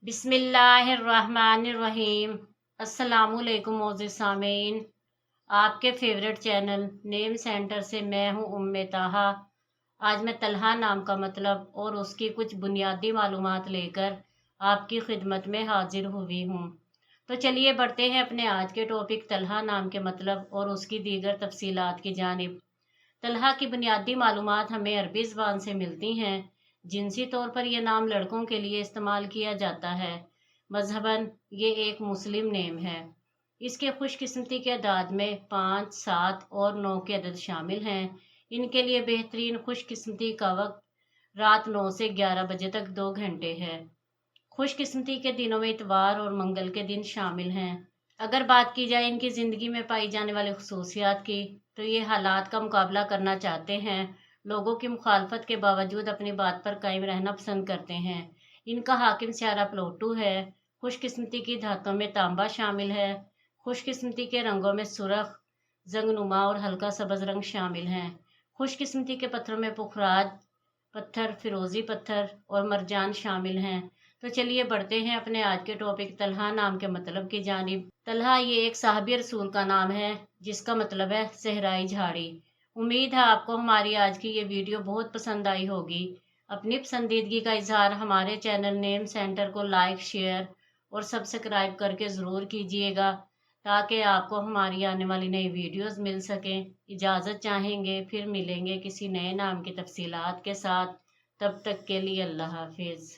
बिस्मिल्लाहिर्रहमानिर्रहीम। अस्सलामुअलैकुम मोअज़्ज़िज़ सामीन। आपके फेवरेट चैनल नेम सेंटर से मैं हूँ उम्मे ताहा। आज मैं तलहा नाम का मतलब और उसकी कुछ बुनियादी मालूमात लेकर आपकी खिदमत में हाजिर हुई हूँ। तो चलिए बढ़ते हैं अपने आज के टॉपिक तलहा नाम के मतलब और उसकी दीगर तफसीलात की जानिब। तलहा की बुनियादी मालूमात हमें अरबी ज़बान से मिलती हैं। जिनसी तौर पर यह नाम लड़कों के लिए इस्तेमाल किया जाता है। मजहबन ये एक मुस्लिम नेम है। इसके खुशकिस्मती के अदाद में 5, 7 और 9 के अदद शामिल हैं। इनके लिए बेहतरीन खुशकिस्मती का वक्त रात 9 से 11 बजे तक 2 घंटे है। खुशकिस्मती के दिनों में इतवार और मंगल के दिन शामिल हैं। अगर बात की जाए इनकी ज़िंदगी में पाई जाने वाली खसूसियात की, तो ये हालात का मुकाबला करना चाहते हैं। लोगों की मुखालफत के बावजूद अपनी बात पर कायम रहना पसंद करते हैं। इनका हाकिम स्यारा प्लोटू है। खुशकिस्मती की धातों में तांबा शामिल है। खुशकिस्मती के रंगों में सुरख, जंगनुमा और हल्का सब्ज रंग शामिल हैं। खुशकिस्मती के पत्थरों में पुखराज पत्थर, फिरोजी पत्थर और मरजान शामिल हैं। तो चलिए बढ़ते हैं अपने आज के टॉपिक तलहा नाम के मतलब की जानिब। तलहा ये एक साहबी रसूल का नाम है जिसका मतलब है सहराई झाड़ी। उम्मीद है आपको हमारी आज की ये वीडियो बहुत पसंद आई होगी। अपनी पसंदीदगी का इजहार हमारे चैनल नेम सेंटर को लाइक, शेयर और सब्सक्राइब करके ज़रूर कीजिएगा ताकि आपको हमारी आने वाली नई वीडियोस मिल सकें। इजाज़त चाहेंगे, फिर मिलेंगे किसी नए नाम की तफसीलात के साथ। तब तक के लिए अल्लाह हाफिज़।